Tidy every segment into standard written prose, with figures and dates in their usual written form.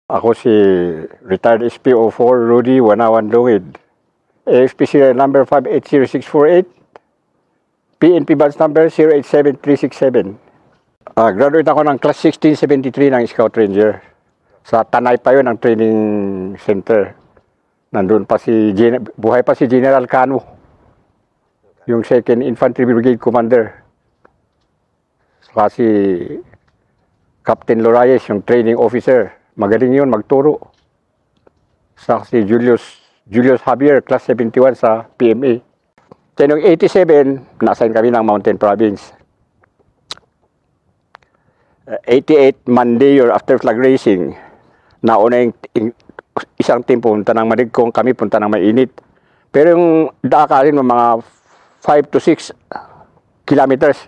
Ako si retired SPO4 Rudy Wanawan Lungid. AFP serial number 580648. PNP badge number 087367. Graduate ako ng class 1673 ng Scout Ranger. Sa Tanay pa yun ang training center. Nandun pa buhay pa si General Cano, yung 2nd Infantry Brigade Commander. Saka si Captain Lorayes, yung training officer. Magaling yun, magturo. Saka si Julius Javier, class 71 sa PMA. Then yung 87, na-assign kami ng Mountain Province. 88, Monday or after flag racing, nauna yung isang team punta ng Maligkong, kami punta ng Mainit. Pero yung daakalin mo mga 5 to 6 kilometers.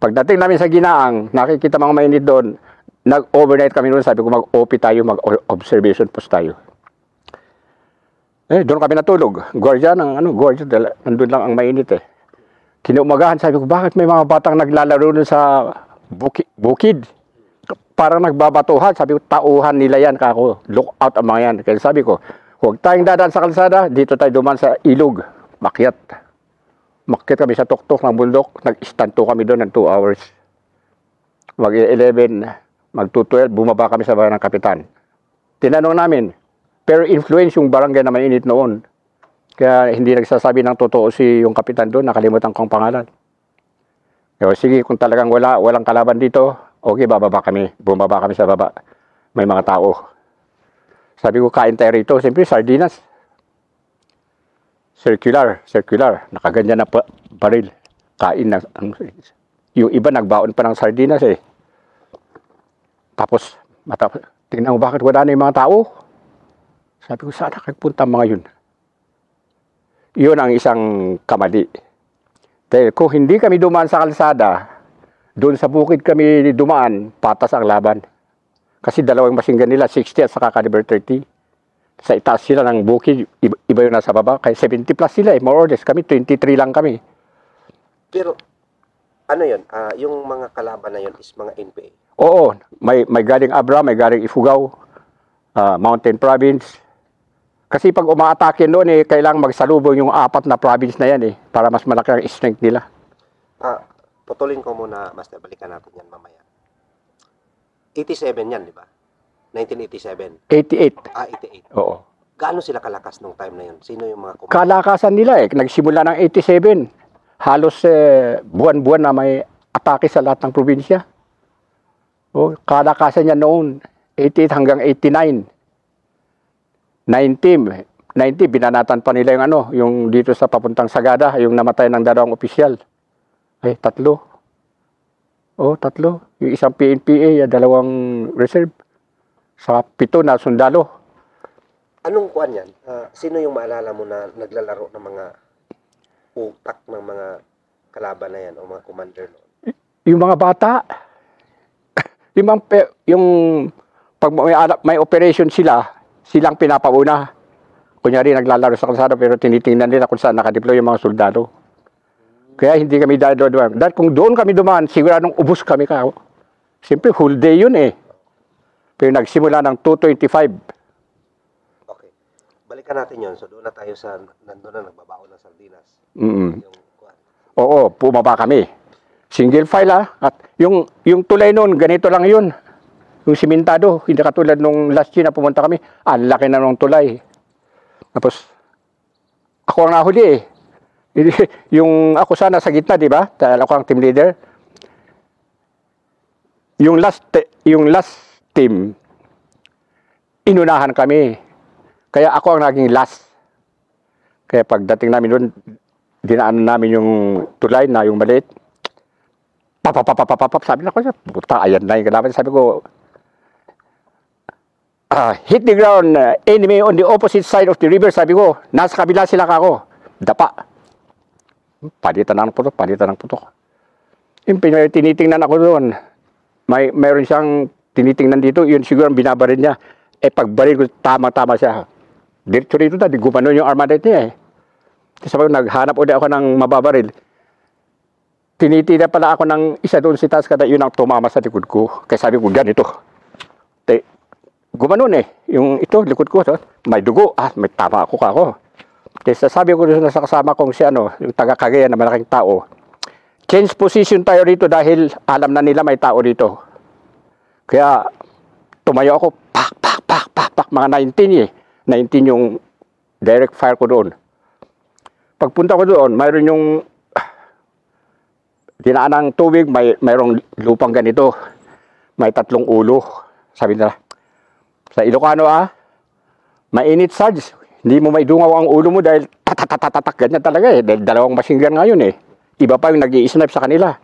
Pagdating namin sa Ginaang, nakikita mga Mainit doon, nag-overnight kami doon, sabi ko mag-OP tayo, mag-observation post tayo. Doon kami natulog. Guardia, nandun lang ang Mainit eh. Kinaumagahan, sabi ko, bakit may mga batang naglalaro doon sa bukid? Parang nagbabatuhan, sabi ko, tauhan nila yan, kako. Look out ang mga yan. Kaya sabi ko, huwag tayong dadaan sa kalsada, dito tayo duman sa ilog. Makyat kami sa tuktok ng bundok, nag-istanto kami doon ng 2 hours. Mag-11, mag-12, bumaba kami sa bahay ng kapitan. Tinanong namin, pero influence yung barangay na Mainit noon. Kaya hindi nagsasabi ng totoo yung kapitan doon, nakalimutan kong pangalan. Kaya sige, kung talagang walang kalaban dito, okay, bababa kami. Bumaba kami sa baba. May mga tao. Sabi ko, kain tayo rito. Siyempre, sardinas. Circular. Nakaganyan na baril. Kain na. Yung iba nagbaon pa ng sardinas eh. Tapos, tingnan mo bakit wala na yung mga tao. Sabi ko, saan nagpunta mga yun? Yun ang isang kamali. Dahil kung hindi kami dumaan sa kalsada, doon sa bukid kami dumaan, patas ang laban. Kasi dalawang masinggan nila, 60 at saka caliber 30. Sa itaas sila ng bukid, iba yung nasa baba. Kaya 70 plus sila eh, more or less. Kami, 23 lang kami. Pero, ano yun? Yung mga kalaban na yun is mga NPA? Oo, may galing Abra, may galing Ifugao, Mountain Province. Kasi pag umaatake doon eh, kailangang magsalubong yung 4 na province na yan eh, para mas malaki ang strength nila. Putulin ko muna, Master, balikan natin yan mamaya. 87 yan, di ba? 1987. 88. 88. Oo. Gaano sila kalakas nung time na yun? Sino yung mga Kalakasan nila eh, nagsimula ng 87. Halos buwan-buwan na may atake sa lahat ng probinsya. Kalakasan niya noon, 88 hanggang 89. 90, binanatan pa nila yung yung dito sa papuntang Sagada, yung namatay ng 2 opisyal. Ay, 3. 3. Yung isang PNPA, 2 reserve. Sa 7 na sundalo. Anong kuan yan? Sino yung maalala mo na naglalaro ng mga utak ng mga kalaban na yan o mga commander noon? Yung mga bata. yung pag may operation silang pinapauna. Kunyari naglalaro sa kalsada pero tinitingnan nila kung saan nakadeploy yung mga soldado. Kaya hindi kami dumaan. Dahil kung doon kami dumaan, siguradong ubos kami ka. Siyempre, whole day yun eh. Pero nagsimula ng 2:25. Okay. Balikan natin yun. So doon na tayo nandun na nagbabaon ng sardinas. Oo, pumaba kami. Single file At yung tulay noon, ganito lang yun. Yung simentado, hindi katulad nung last year na pumunta kami, ang laki na nung tulay. Tapos, ako ang nahuli eh. Yung ako sana sa gitna, di ba? Dahil ako ang team leader. Yung last team, inunahan kami. Kaya ako ang naging last. Kaya pagdating namin doon, dinaan namin yung tulay na yung maliit. Sabi na ko, puta, ayan na yung kalaban. Sabi ko, hit the ground, enemy on the opposite side of the river. Sabi ko, nasa kabila sila kako. Dapa. Palitan ng putok. Yung tinitingnan ako doon, mayroon siyang tinitingnan dito, yun siguro ang binabaril niya. Pagbaril ko, tama-tama siya. Diretso rito di gumano yung armadite niya eh. Sabi ko, naghanap ulit ako ng mababaril. Tinitira pala ako ng isa doon si taas kada yun ang tumama sa likod ko. Kaya sabi ko, ganito. gumanon eh. Yung ito, likod ko, may dugo. May tama ako. Kaya sabi ko doon sa kasama kong si yung taga-Cagayan na malaking tao, change position tayo rito dahil alam na nila may tao dito. Kaya tumayo ako, pak, mga 19 eh. 19 yung direct fire ko doon. Pagpunta ko doon, mayroon yung dinaan ng tubig, mayroong lupang ganito. May 3 ulo. Sabi nila, sa Ilocano mainit Sarge. Hindi mo maidungaw ang ulo mo dahil tatatatak ganyan talaga eh. Dahil 2 machine gun ngayon eh. Iba pa yung nag-i-snipe sa kanila.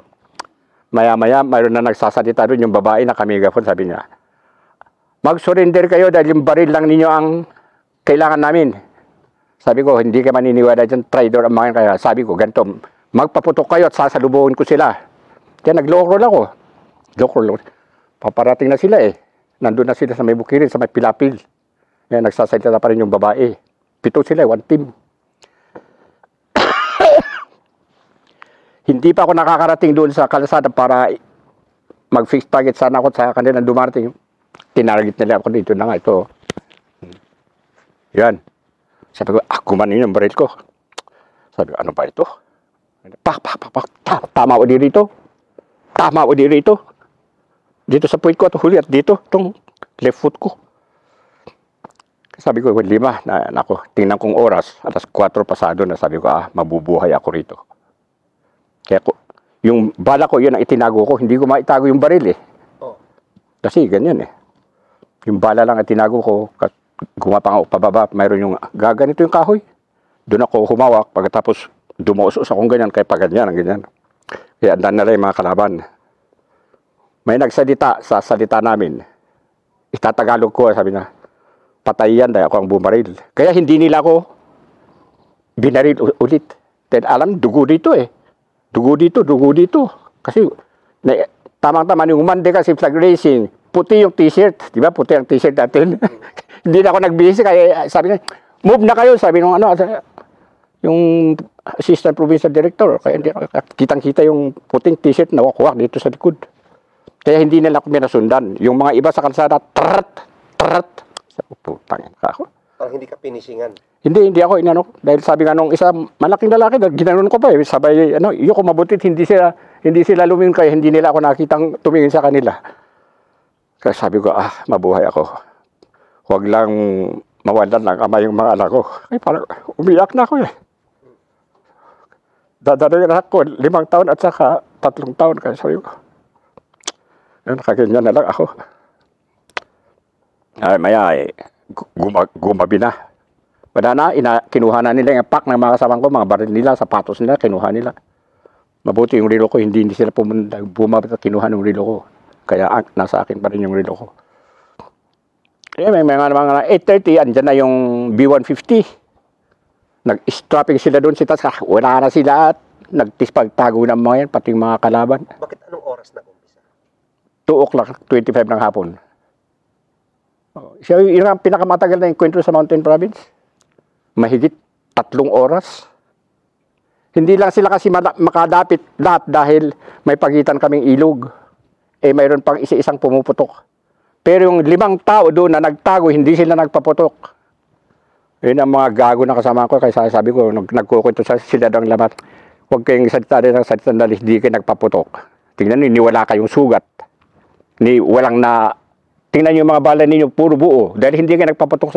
Maya-maya, mayroon na nagsasalita doon yung babae na kamigafon, sabi niya, mag-surrender kayo dahil yung baril lang ninyo ang kailangan namin. Sabi ko, hindi ka maniniwala dyan, traitor ang mga kaya. Sabi ko, ganito, magpaputok kayo at sasalubungin ko sila. Kaya nag-low roll ako. Low roll. Paparating na sila eh. Nandun na sila sa may bukirin, sa may pilapil. Kaya nagsasalita pa rin yung babae. 7 sila, 1 team. Hindi pa ako nakakarating doon sa kalsada para mag-fix target sana ako sa kanila dumarating. Tinarget nila ako dito na nga ito. Yan. Sabi ko, kumanin yung baril ko. Sabi ko, ano ba ito? Pak. Tama o di rito. Dito sa puwit ko at huli at dito, itong left foot ko. Sabi ko, 5 na nako, tingnan kong oras, alas 4 pasado na, sabi ko, mabubuhay ako rito. Kaya yung bala ko, yun ang itinago ko, hindi ko maitago yung baril eh. Oh. Kasi ganyan eh. Yung bala lang ang tinago ko, gumapang ako pababa, mayroon yung gaganito yung kahoy. Doon ako humawak, pagkatapos dumusos akong ganyan, kaya pa ganyan. Kaya andan na rin mga kalaban. May nagsalita sa salita namin. Itatagalog ko, sabi na, patay yan dahil ako ang bumaril. Kaya hindi nila ako binaril ulit. Dahil alam, dugo dito eh. Dugo dito. Kasi tamang-tama yung Monday kasi flag racing, puti yung t-shirt. Di ba? Puti ang t-shirt natin. Hindi na ako nagbisi kaya sabi niya, move na kayo. Sabi nung yung assistant provincial director. Kaya hindi kitang-kita yung puting t-shirt na wakwak dito sa likod. Kaya hindi nila ako minasundan. Yung mga iba sa kalsada, tarat. Putang ako. Parang hindi ka pinisingan. Hindi ako inano. Dahil sabi nga nung isa, malaking lalaki, ginanon ko pa eh. Sabay, iyo ko mabutit, hindi sila lumingon kaya hindi nila ako nakitang tumingin sa kanila. Kaya sabi ko, mabuhay ako. Huwag lang mawalan ng ama yung mga anak ko. Ay, parang umiyak na ako eh. Dadaloy anak ko, 5 taon at saka 3 taon. Kaya sabi ko, nakaganyan na lang ako. Ay, maya eh, gumabi na. Wala na, kinuha na nila yung pack ng mga kasama ko, mga baril nila, sapatos nila, kinuha nila. Mabuti yung relo ko, hindi sila bumabit at kinuha ng relo ko. Kaya nasa akin pa rin yung relo ko. Kaya may mga 8:30, andyan na yung B-150. Nag-strapping sila doon, wala na sila at nagtispagtago ng mga yan, pati mga kalaban. Bakit anong oras nag-umpisa? 2:25 ng hapon. Siya yung pinakamatagal na yung kwento sa Mountain Province. Mahigit 3 oras. Hindi lang sila kasi makadapit lahat dahil may pagitan kaming ilog. Mayroon pang isa-isang pumuputok. Pero yung 5 tao doon na nagtago, hindi sila nagpaputok. Yun ang mga gago na kasama ko. Kaya sabi ko, nagkukwento sila ng lamat. Huwag kayong salita rin ng salita dahil hindi kayo nagpaputok. Tingnan nyo, wala kayong sugat. Tingnan nyo yung mga bala ninyo, puro buo. Dahil hindi kayo nagpaputok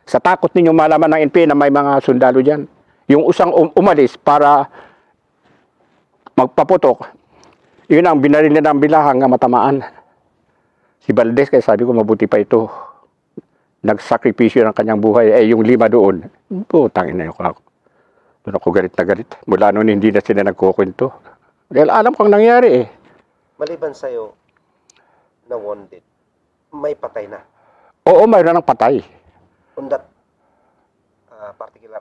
sa takot ninyo malaman ng NPA na may mga sundalo dyan. Yung usang umalis para magpaputok, yun ang binaril nila ng bilahang na matamaan. Si Valdez, kaya sabi ko, mabuti pa ito. Nagsakripisyo ng kanyang buhay. Yung 5 doon, tangin na ako. Doon ako galit na galit. Mula noon, hindi na sila nagkukwento. Dahil alam kong nangyari eh. Maliban sa'yo na wounded, may patay na. Oo, mayroon ng patay. On that particular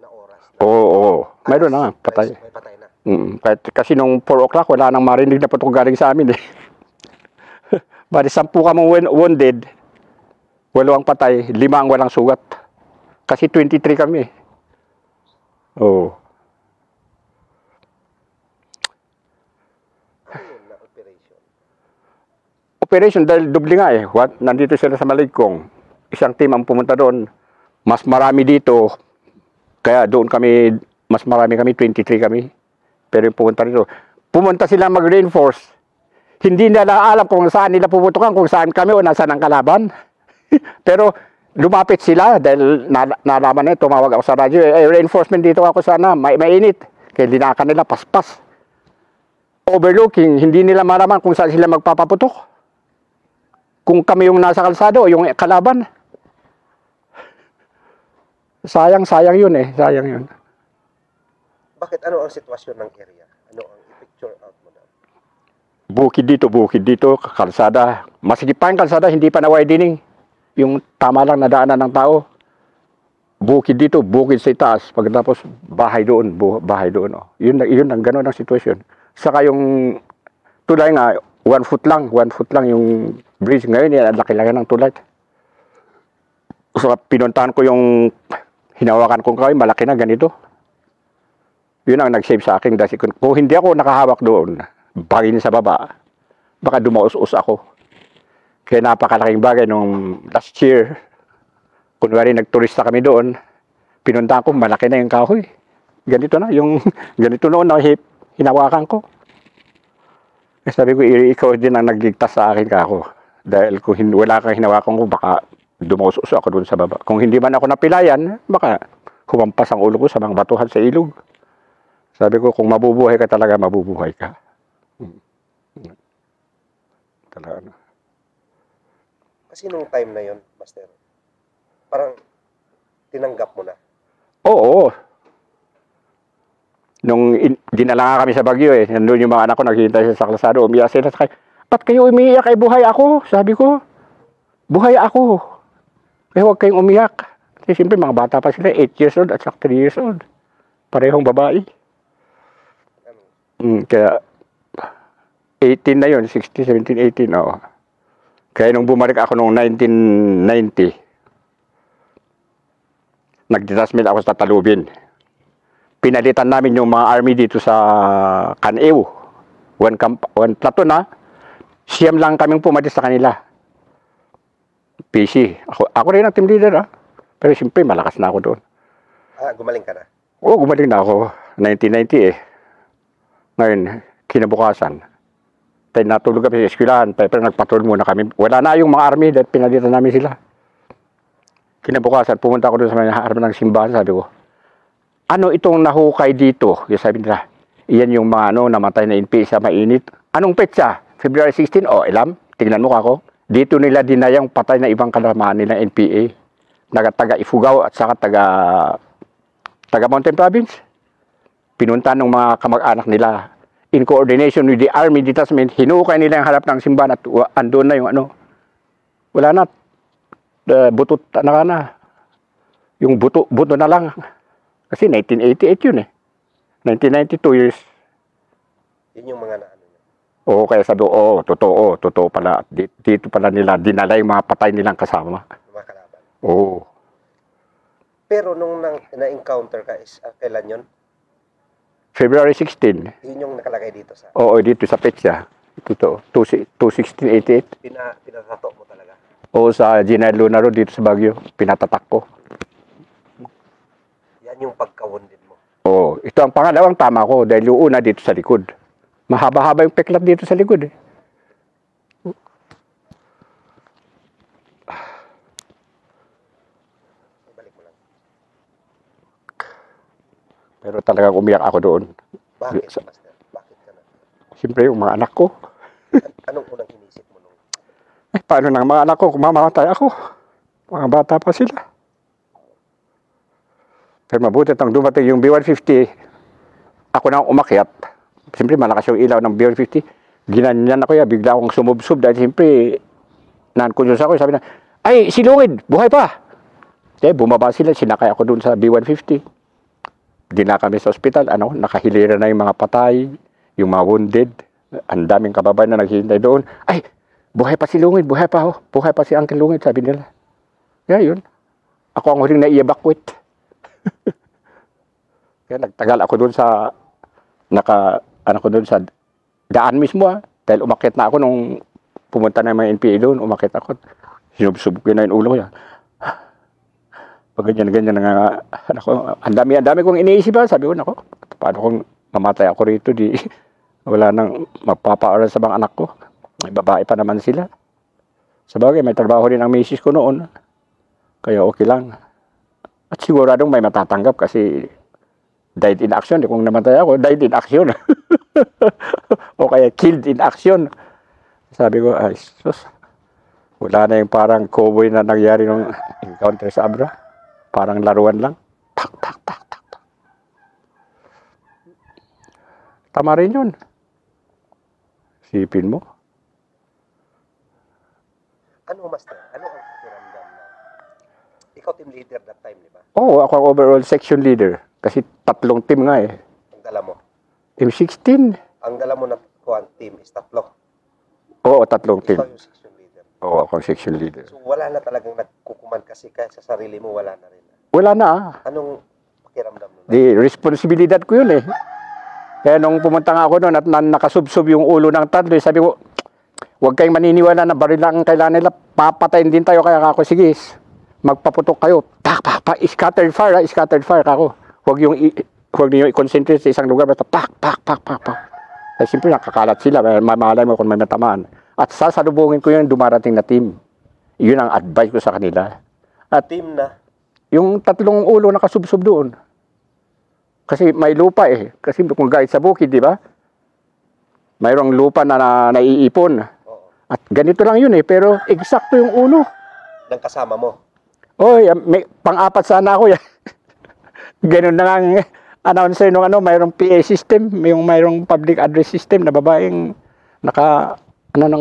na oras. Oo. Mayroon na patay. May patay na. Kasi nung 4 o'clock, wala nang marinig na putok galing sa amin eh. Bali, 10 kamong wounded, 8 ang patay, 5 ang walang sugat. Kasi 23 kami. Oo. Ano yun na operation? operation dahil doble nga eh. Nandito sila sa Maligkong. Isang team ang pumunta doon. Mas marami dito. Kaya doon kami, mas marami kami, 23 kami. Pero yung pumunta dito. Pumunta sila mag-reinforce. Hindi nila alam kung saan nila puputukan, kung saan kami o nasaan ang kalaban. Pero lumapit sila dahil nalaman na tumawag ako sa radyo. Reinforcement dito ako sana, mainit. Kaya linakan nila, paspas. Overlooking, hindi nila malaman kung saan sila magpapaputok. Kung kami yung nasa kalsado o yung kalaban. Sayang yun eh, sayang yun. Bakit ano ang sitwasyon ng area? Ano ang i-picture out mo na? Bukid dito, kalsada. Masigit pa yung kalsada, hindi pa na-widening. Yung tama lang nadaanan ng tao. Bukid dito, bukid sa itaas. Pagkatapos, bahay doon. Oh. Yun ang gano'n ang sitwasyon. Saka yung tulay nga, 1 foot lang yung bridge. Ngayon, ang laki-laki ng tulay. So, pinuntahan ko yung hinawakan kong kaway, malaki na ganito. Yun ang nag-save sa akin. Kung hindi ako nakahawak doon, bagay sa baba, baka dumaus-us ako. Kaya napakalaking bagay nung last year, kunwari nagturista kami doon, pinuntahan ko, malaki na yung kahoy. Ganito na, ganito noon na hinawakan ko. Sabi ko, ikaw din ang nagligtas sa akin kako. Dahil kung wala kang hinawakan ko, baka dumaus-us ako doon sa baba. Kung hindi man ako napilayan, baka humampas ang ulo ko sa mga batuhan sa ilog. Sabi ko, kung mabubuhay ka talaga, mabubuhay ka. Talaga. Kasi nung time na yon, Master, parang tinanggap mo na. Oo. Nung dinala nga kami sa Baguio eh, nandun yung mga anak ko, naghihintay sa kalsado, umiyak sila. Ba't kayo umiiyak? Ay, buhay ako. Sabi ko, buhay ako. Kaya huwag kayong umiyak. Kasi siyempre, mga bata pa sila, 8 years old at 3 years old. Parehong babae. Kaya, 18 na yun, 16, 17, 18, oo. Kaya nung bumalik ako noong 1990, nag-detachment ako sa Talubin. Pinalitan namin yung mga army dito sa Canew. One platoon na. Siyam lang kaming pumalis sa kanila. PC. Ako rin ang team leader Pero siyempre malakas na ako doon. Gumaling ka na? Oo, gumaling na ako. 1990 eh. Ngayon, kinabukasan. Tayo natulog kami sa eskwelahan. Pero nagpatrol muna kami. Wala na yung mga army dahil pinalitan namin sila. Kinabukasan, pumunta ako doon sa mga army ng simbahan. Sabi ko, ano itong nahukay dito? Yung sabi nila, iyan yung mga namatay na NPA sa mainit. Anong petsa? February 16? Alam. Tingnan mo kako. Dito nila dinayang patay na ibang kalamaan nila NPA. Taga Ifugao at saka taga Mountain Province. Pinunta ng mga kamag-anak nila. In coordination with the Army Detachment, hinukay nila yung harap ng simbahan at andun na yung wala na. Butot na. Yung buto na lang. Kasi 1988 yun eh. 1992 years. Yun yung mga naano niya. Oo, kaya sabi ko, totoo pala. Dito pala nila dinala yung mga patay nilang kasama. Mga kalaban. Oo. Pero nung na-encounter ka, kailan yun? February 16. Yun yung nakalagay dito sa... Oo, dito sa petsa. Ito, 2/16/88. Pinatato mo talaga? Oo, sa General Luna Road dito sa Baguio. Pinatatak ko. Yan yung pagka-wounded mo? Oo, ito ang pangalawang tama ko dahil yung una dito sa likod. Mahaba-haba yung peklat dito sa likod eh. Balik mo lang. Pero talagang umiyak ako doon. Bakit, Master? Bakit ka na? Siyempre, yung mga anak ko. Anong unang inisip mo nung... Paano ng mga anak ko kung mamamatay ako? Mga bata pa sila. Pero mabuti nang dumating yung B-150, ako na umakyat. Siyempre, malakas yung ilaw ng B-150. Ginanyan ako bigla akong sumubsob dahil siyempre, non-conscious ako. Sabi na, ay, si Lungid, buhay pa! Kaya bumaba sila, sinakay ako dun sa B-150. Dina kami sa ospital, nakahilera na yung mga patay, yung mga wounded. Ang daming kababayan na naghihintay doon. Ay, buhay pa si Lungid, buhay pa buhay pa si Uncle Lungid, sabi nila. Kaya yun, ako ang huling na-evacuate. Kaya nagtagal ako doon sa daan mismo dahil umakyat na ako nung pumunta na yung mga NPA doon, umakit ako. Sinubsub ko na yung ulo ko yan. Pag ganyan-ganyan nga, ako, ang dami kong iniisip ba? Sabi ko, nako, paano kung mamatay ako rito, di wala nang magpapaaral sa mga anak ko. May babae pa naman sila. Sabagay, may trabaho rin ang misis ko noon. Kaya okay lang. At siguradong may matatanggap kasi died in action. Kung namatay ako, died in action. O kaya killed in action. Sabi ko, ay, sus, wala na yung parang cowboy na nangyari nung encounter sa Abra. Parang laruan lang. Tak, tak, tak, tak, tak. Tama rin yun. Sipin mo. Ano, Master? Ano ang pakiramdam na ikaw team leader that time, di ba? Oo, ako ang overall section leader. Kasi 3 team nga eh. Ang dala mo. Team 16. Ang dala mo na kuwan team is 3. Oo, 3 team. Ikaw yung section leader. Oo, ako ang section leader. So wala na talagang nagkukuman kasi kahit sa sarili mo wala na rin. Wala na ah. Anong pakiramdam mo? Di, responsibilidad ko yun eh. Kaya nung pumunta nga ako doon at nakasubsob yung ulo ng tatlo, sabi ko, huwag kayong maniniwala na baril lang ang kailangan nila. Papatayin din tayo. Kaya ako, sige, magpaputok kayo. Tak, pak, pak, scattered fire, scattered fire ako. Huwag niyo i-concentrate sa isang lugar. Basta pak, pak, pak, pak, pak. Kasi siyempre nakakalat sila. Mamalay mo kung may matamaan. At sasalubungin ko yung dumarating na team. Yun ang advice ko sa kanila. At Team na? yung 3 ulo nakasubsob doon. Kasi may lupa eh. Kasi kung guide sa bukid, di ba? Mayroong lupa na naiipon. Oo. At ganito lang yun eh. Pero eksakto yung ulo. Ng kasama mo? Oy, may pang-4 sana ako yan. Ganun na nga ang announcer nung mayroong PA system, mayroong public address system na babaeng ng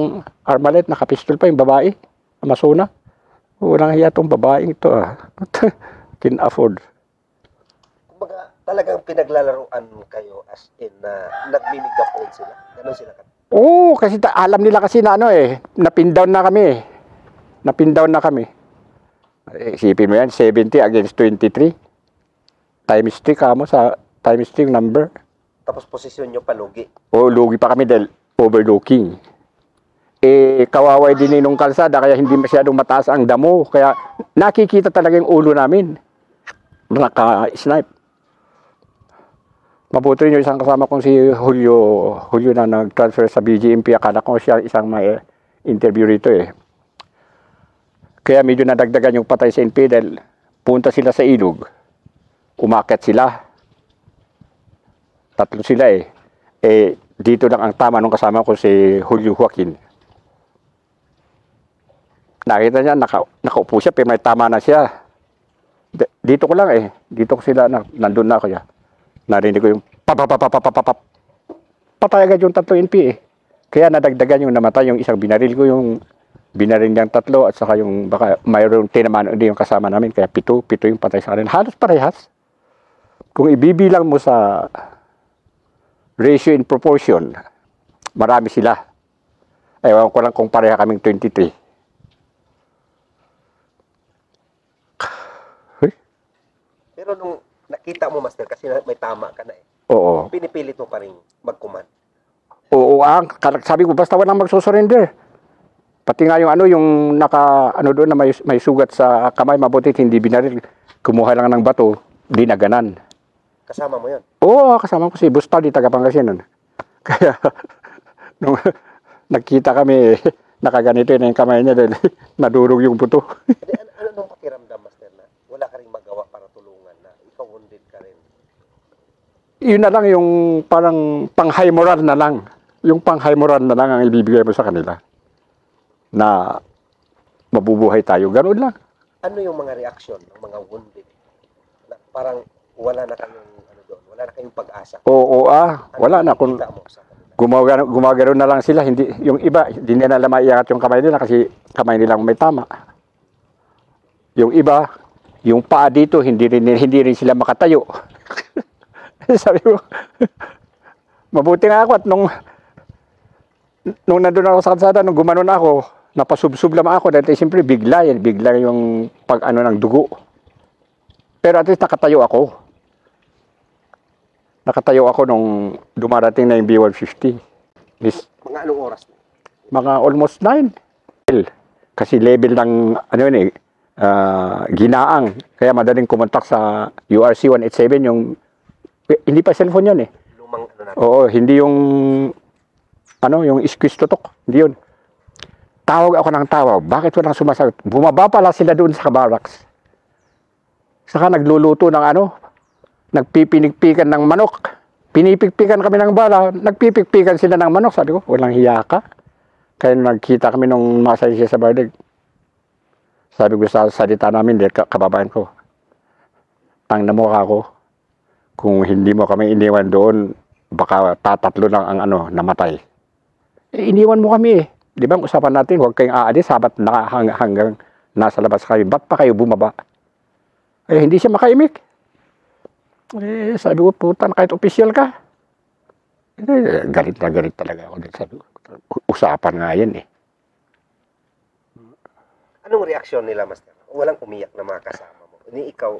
armalet, naka-pistol pa yung babae. Amasona. Walang hiya tong babaeng ito ah. Can afford. Kumbaga, talagang pinaglalaruan kayo as in na nagmimigafon sila. Ganon sila ka. Oo, kasi alam nila kasi na napin down na kami eh. Napin down na kami. Isipin mo yan, 70 against 23. Times 3 kamo sa times 3 number. Tapos posisyon nyo palugi. O lugi pa kami dahil overlooking. Eh, kawaway din nung kalsada kaya hindi masyadong mataas ang damo. Kaya nakikita talaga yung ulo namin. Naka-snipe. Mabuti rin yung isang kasama kong si Julio na nag-transfer sa BGMP. Akala ko siya isang may interview rito eh. Kaya medyo nadagdagan yung patay sa NP dahil punta sila sa ilog. Umakyat sila. 3 sila eh. Eh, dito lang ang tama nung kasama ko si Julio Joaquin. Nakita niya, nakaupo siya, pero may tama na siya. Dito ko lang eh. Dito ko sila, nandun na ako ya. Narinig ko yung papapapapapapap. Patay agad yung 3 NP eh. Kaya nadagdagan yung namatay, yung isang binaril ko, yung binaril niyang 3 at saka yung baka mayroong tinamaan din yung kasama namin. Kaya 7 yung patay sa kanila. Halos parehas. Kung ibibilang mo sa ratio in proportion, marami sila. Ewan ko lang kung pareha kaming 23. Pero nung nakita mo, Master, kasi may tama ka na eh. Oo. Pinipilit mo pa rin mag-command. Oo, sabi ko basta walang magsusurrender. Pati nga yung yung doon na may sugat sa kamay, mabuti hindi binaril. Kumuha lang ng bato, dinaganan. Kasama mo yun? Oo, kasama ko si Bustal di taga Pangasinan. Kaya nung nagkita kami, nakaganito na yung kamay niya dahil nadurog yung buto. Ano nung pakiramdam, Master, na wala ka rin magawa para tulungan na ikaw wounded ka rin? Yun na lang yung parang pang-high moral na lang. Yung pang-high moral na lang ang ibibigay mo sa kanila. Na mabubuhay tayo. Ganoon lang. Ano yung mga reaksyon ng mga wounded? Na parang wala na kayong doon, wala na kayong pag-asa. Oo, wala na. Kung Nakikita mo sa kanila? gumagano na lang sila. Hindi, yung iba, hindi nila maiangat yung kamay nila kasi kamay nilang may tama. Yung iba, yung paa dito, hindi rin sila makatayo. Sabi ko, mabuti nga ako at nung nandun ako sa kalsada, nung gumanon ako, napasubsub lang ako dahil siyempre bigla yung ng dugo. Pero at least nakatayo ako. Nakatayo ako nung dumarating na yung B-150. Mga anong oras mo? mga almost 9. Kasi level ng, ano yun eh, ginaang. Kaya madaling kumontak sa URC 187, yung, hindi pa cellphone yun eh. Lumang ano natin. Oo, hindi yung, yung squeeze tutok. Hindi yun. Tawag ako ng tawag. Bakit walang sumasagot? Bumaba pala sila doon sa barracks. Saka nagluluto ng nagpipinigpikan ng manok. Pinipigpikan kami ng bala. Nagpipigpikan sila ng manok. Sabi ko, walang hiya ka. Kaya nagkita kami nung masaya siya sa barlig. Sabi ko sa salita namin, kababayan ko, tang na mo ako. Kung hindi mo kami iniwan doon, baka tatatlo lang ang namatay. Iniwan mo kami eh. Di ba, usapan natin, huwag kayong aalis, sabat hanggang nasa labas kayo. Ba't pa kayo bumaba? Eh, hindi siya makaimik. Eh, sabi ko, putan, kahit opisyal ka. Eh, galit na galit talaga ako. Sabi ko, usapan nga yan eh. Anong reaksyon nila, Master? Walang umiyak na mga kasama mo. Ni ikaw,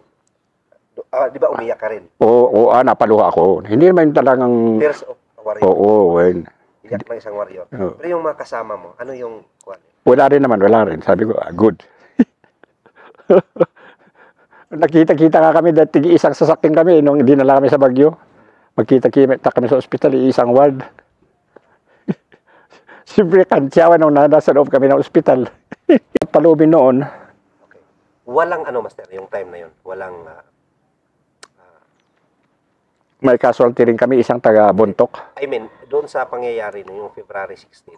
di ba umiyak ka rin? Oo, napaluha ako. Hindi naman talagang... Tears of a warrior. Oo, well. Iyak ng isang warrior. Oo. Pero yung mga kasama mo, ano yung kuwan? Wala rin naman, wala rin. Sabi ko, good. Nakita-kita nga kami dahil isang sasakyan kami nung dinala kami sa Baguio. Magkita-kita kami sa ospital, isang ward. Siyempre, kantyawan nung nasa loob kami ng ospital. Palubin noon. Okay. Walang Master, yung time na yun. Walang... May casualty rin kami, isang taga-Bontok. I mean, doon sa pangyayari na yung February 16,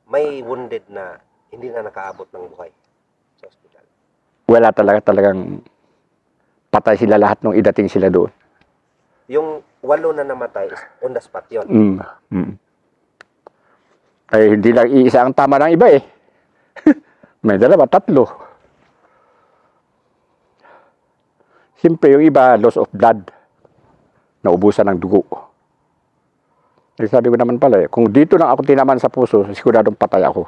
may wounded na hindi na nakaabot ng buhay sa ospital. Wala talagang patay sila lahat nung idating sila doon. Yung 8 na namatay is on the spot yun. Ay, hindi lang iisa ang tama ng iba eh. May 2, 3. Siyempre yung iba, loss of blood. Naubusan ng dugo. Eh, sabi ko naman pala eh, kung dito lang ako tinaman sa puso, siguradong patay ako.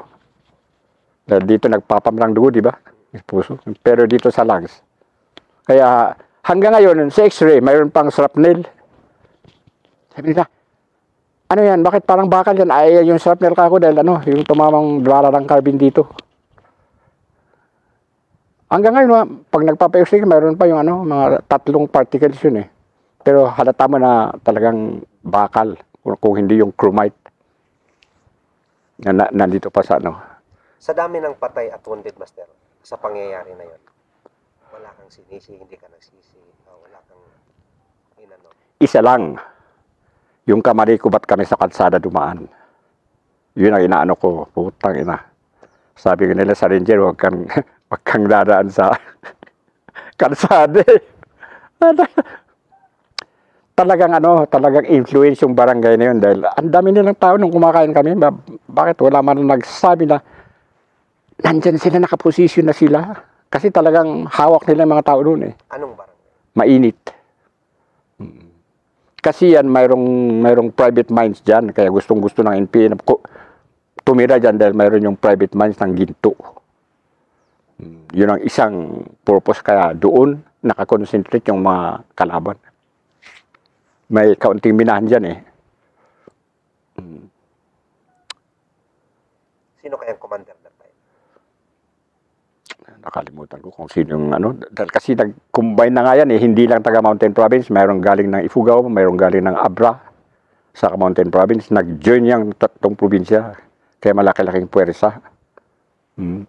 Dahil dito nagpapamlang dugo, di ba? Sa puso. Pero dito sa lungs. Kaya hanggang ngayon, sa x-ray, mayroon pang shrapnel. Sabi nila, ano yan? Bakit parang bakal yan? Ay, yung shrapnel ka ako dahil yung tumamang bala ng carbine dito. Hanggang ngayon, pag nagpapa-x-ray, mayroon pa yung mga 3 particles yun eh. Pero halata mo na talagang bakal kung hindi yung chromite na nandito pa sa Sa dami ng patay at wounded, Master, sa pangyayari na yun, wala kang sinisi, hindi ka nagsisi, wala kang Isa lang, yung kamali ko ba't kami sa kalsada dumaan. Yun ang inaano ko, putang ina. Sabi ko nila sa ranger, wag kang dadaan sa kalsada eh. Talagang influence yung barangay na yun dahil ang dami nilang tao nung kumakain kami. Bakit wala man nagsabi na nandyan sila, nakaposisyon na sila? Kasi talagang hawak nila yung mga tao doon eh. Anong barangay? Mainit. Kasi yan, mayroong private mines dyan. Kaya gustong-gusto ng NPA tumira dyan dahil mayroon yung private mines ng ginto. Yun ang isang purpose kaya doon nakakonsentrate yung mga kalaban. May kaunting minahan dyan eh. Sino kayang commander that time? Nakalimutan ko kung sino yung dahil kasi nag-combine na nga yan eh, hindi lang taga Mountain Province, mayroong galing ng Ifugao, mayroong galing ng Abra sa Mountain Province, nag-join yung 3 probinsya, kaya malaki-laking puwersa. Grabe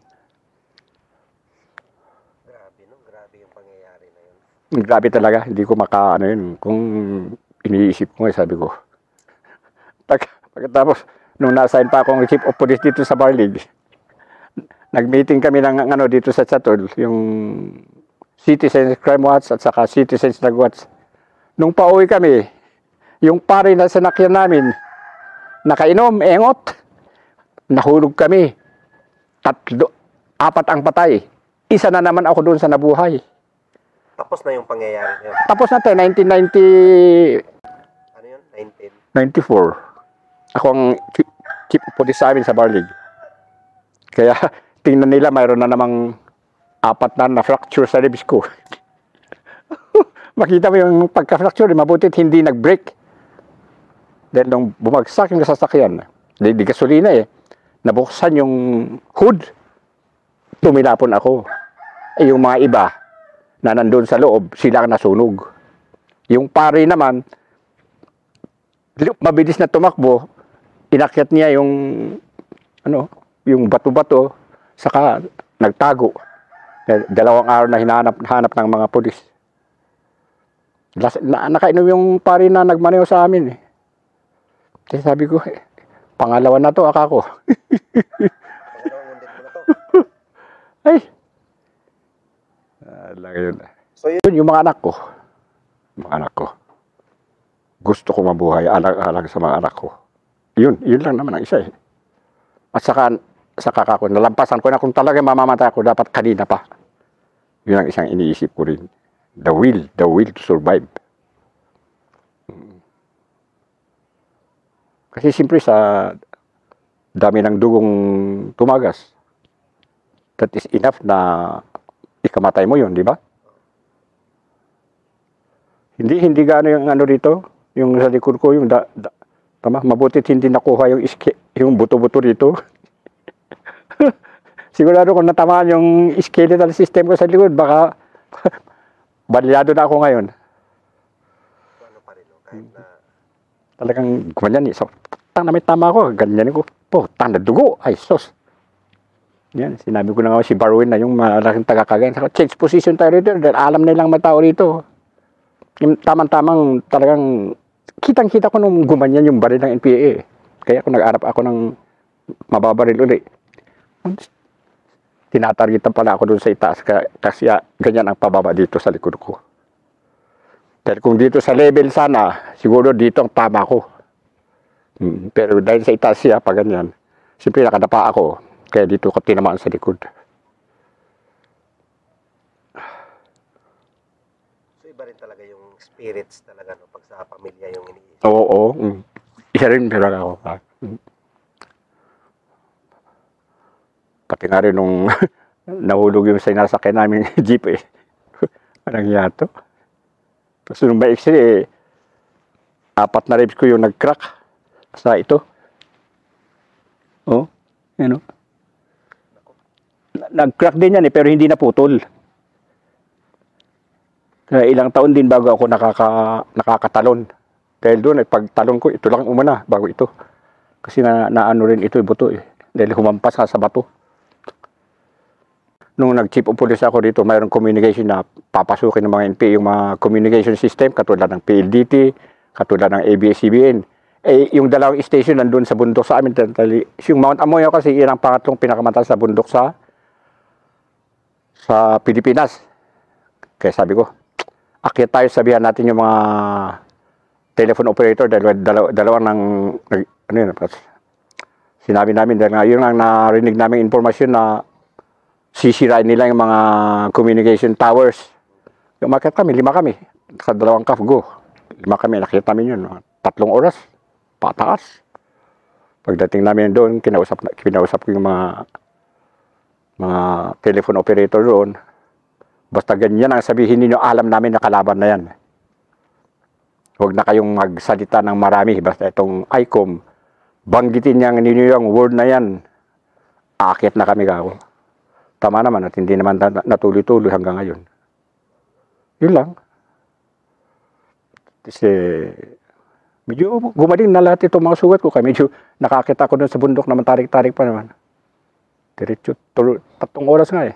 grabe yung pangyayari na yun. Grabe talaga, hindi ko yun, kung iniisip ko sabi ko. Pagkatapos, nung na-assign pa akong chief of police dito sa Barlig, nag-meeting kami ng dito sa Chatol, yung Citizens Crime Watch at saka Citizens Nag-Watch. Nung pauwi kami, yung pare na sinakyan namin, nakainom, engot, nahulog kami. 4 ang patay. Isa na naman ako doon sa nabuhay. Tapos na yung pangyayari na yun. Tapos na tayo, 1990... Ano yun? 94. Ako ang chief of police sa amin sa Barlig. Kaya tingnan nila mayroon na namang 4 na fracture sa ribs ko. Makita mo yung pagka-fracture, mabutit hindi nag-break. Dahil nung bumagsak yung sasakyan, di gasolina eh. nabuksan yung hood, tumilapon ako. Eh, yung mga iba na nandun sa loob, sila ang nasunog. Yung pare naman, mabilis na tumakbo, inakyat niya yung yung bato-bato, saka nagtago. Dalawang araw na hanap ng mga pulis. Nakainom yung pare na nagmaneho sa amin. Kasi sabi ko, pangalawa na to, akako. Ay! Yun. So yun, Yun yung mga anak ko. Mga anak ko. Gusto ko mabuhay, alang sa mga anak ko. Yun lang naman ang isa eh. At saka ako, nalampasan ko na kung talaga mamamatay ako, dapat kanina pa. Yun ang isang iniisip ko rin. The will to survive. Kasi siyempre sa dami ng dugong tumagas, that is enough na ikamatay mo yun, di ba? Hindi gaano yung ano dito, yung sa likod ko, yung tama, mabutit hindi nakuha yung buto-buto dito. Sigurado kung natamaan yung skeletal system ko sa likod, baka balyado na ako ngayon. ano pa rin, no? Kahit na Talagang gumanyan eh. So, na may tama ko, ganyan ko. Po, tanda dugo. Ay, sos. Yan, sinabi ko na nga si Barwin na yung malaking taga-Cagayan. Change position tayo rito dahil alam na ilang matao rito. Yung tamang-tamang talagang kitang-kita ko nung gumanyan yung baril ng NPA. Kaya kung nag-arap ako ng mababaril uli, tinatargetan pala ako doon sa itaas kasi ganyan ang pababa dito sa likod ko. Pero kung dito sa level sana, siguro dito ang tama ko. Pero dahil sa itaas siya, pag ganyan, siyempre nakadapa ako, kaya dito ko tinamaan sa likod. so iba rin talaga yung spirits talaga, no? Pag sa pamilya yung iniisip. Oo. Isa rin pero ako. Pati nga rin nung nahulog yung sinasakyan namin jeep eh. Anong yato? Tapos nung ba-x-ray, 4 na ribs ko yung nag-crack sa ito. Oh, yan o. Nag-crack din yan eh, pero hindi naputol. Kaya ilang taon din bago ako nakakatalon. Dahil doon, pagtalon ko, ito lang umuna bago ito. Kasi naano rin ito, buto eh. Dahil humampas sa bato. Nung nag-chief of police ako dito, mayroong communication na papasukin ng mga NPA yung mga communication system, katulad ng PLDT, katulad ng ABS-CBN. Eh, yung dalawang station nandun sa bundok sa amin. Yung Mount Amoyo kasi, yan ang pangatlong pinakamataas sa bundok sa Pilipinas. Kaya sabi ko, akyat tayo, sabihan natin yung mga telephone operator, dalawang sinabi namin, dahil yun ang narinig namin informasyon na sisirain nila yung mga communication towers. Umakyat kami, 5 kami. Sa 2 go. 5 kami, nakita namin yun. 3 oras, pataas. Pagdating namin doon, kinausap ko yung mga telephone operator doon. Basta ganyan ang sabihin ninyo, alam namin na kalaban na yan. Huwag na kayong magsalita ng marami. Basta itong ICOM, banggitin niyang ninyo yung word na yan. Aakyat na kami kako. Tama naman at hindi naman natuloy-tuloy hanggang ngayon. Yun lang. Kasi medyo gumaling na lahat itong mga sugat ko. Kaya medyo nakakita ko doon sa bundok naman, tarik-tarik pa naman. Diretso, 3 oras nga eh.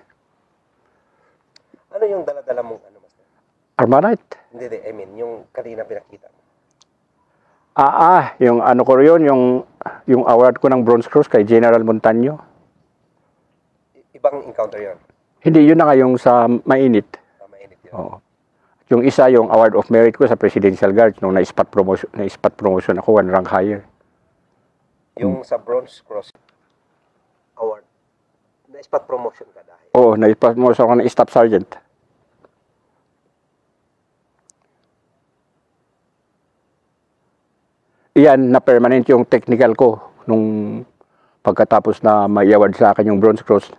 Ano yung dala-dala mong ano, Master? Armalite. Hindi, I mean, yung kanina pinakita mo. Yung ano ko yun, yung award ko ng Bronze Cross kay General Montaño. Ibang encounter yun? Hindi, yun na nga yung sa mainit. Mainit yun. Oo. Yung isa, yung Award of Merit ko sa Presidential Guard, nung na-spot promotion ako, 1 rank higher. Yung sa Bronze Cross Award, na-spot promotion ka dahil? Oo, na-spot promotion ako ng Staff Sergeant. Iyan, na permanent yung technical ko nung pagkatapos na may award sa akin yung Bronze Cross.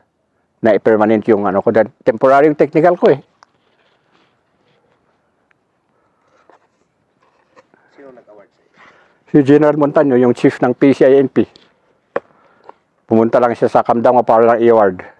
Na permanent yung ano ko, temporary yung technical ko eh. Sino nag-award sa'yo? Si General Montaño, yung chief ng PCINP. Pumunta lang siya sa Kamdang para lang i-award.